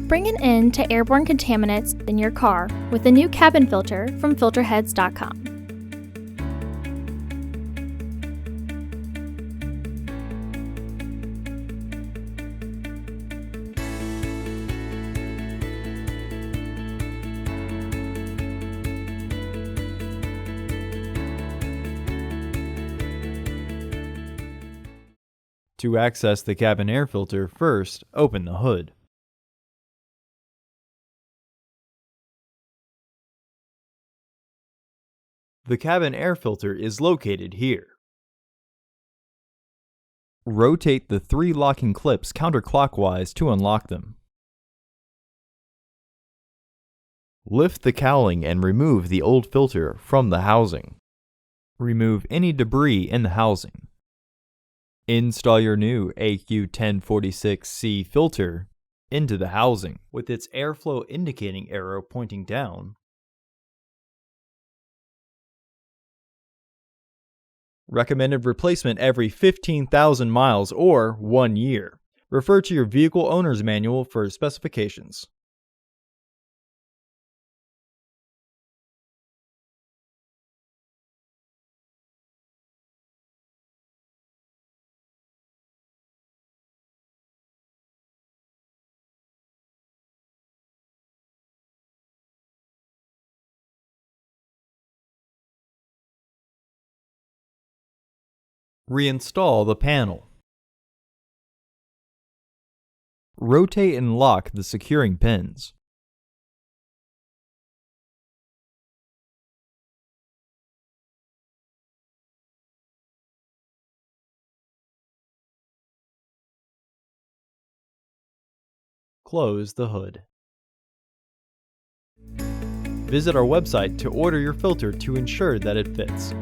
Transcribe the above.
Bring an end to airborne contaminants in your car with the new cabin filter from Filterheads.com. To access the cabin air filter, first open the hood. The cabin air filter is located here. Rotate the 3 locking clips counterclockwise to unlock them. Lift the cowling and remove the old filter from the housing. Remove any debris in the housing. Install your new AQ1046C filter into the housing with its airflow indicating arrow pointing down. Recommended replacement every 15,000 miles or 1 year. Refer to your vehicle owner's manual for specifications. Reinstall the panel. Rotate and lock the securing pins. Close the hood. Visit our website to order your filter to ensure that it fits.